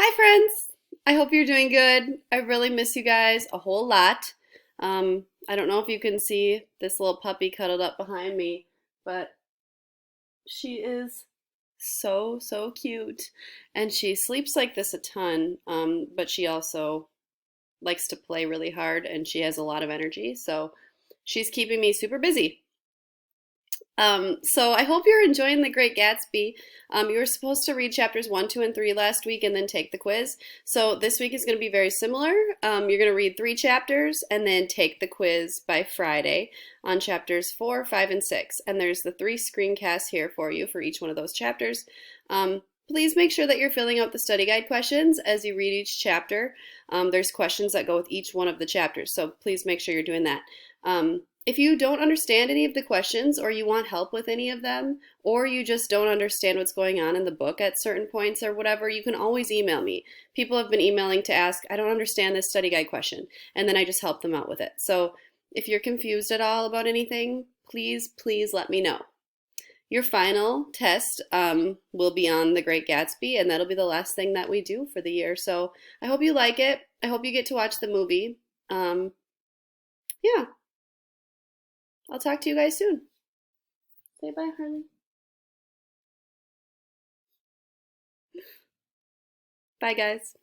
Hi, friends. I hope you're doing good. I really miss you guys a whole lot. I don't know if you can see this little puppy cuddled up behind me, but she is so cute. And she sleeps like this a ton, but she also likes to play really hard and she has a lot of energy. So she's keeping me super busy. So I hope you're enjoying The Great Gatsby. You were supposed to read chapters 1, 2, and 3 last week and then take the quiz. So this week is going to be very similar. You're going to read 3 chapters and then take the quiz by Friday on chapters 4, 5, and 6. And there's the 3 screencasts here for you for each one of those chapters. Please make sure that you're filling out the study guide questions as you read each chapter. There's questions that go with each one of the chapters, so please make sure you're doing that. If you don't understand any of the questions or you want help with any of them, or you just don't understand what's going on in the book at certain points or whatever, you can always email me. People have been emailing to ask, I don't understand this study guide question, and then I just help them out with it. So if you're confused at all about anything, please let me know. Your final test will be on The Great Gatsby, and that'll be the last thing that we do for the year. So I hope you like it. I hope you get to watch the movie. Yeah, I'll talk to you guys soon. Say bye, Harley. Bye, guys.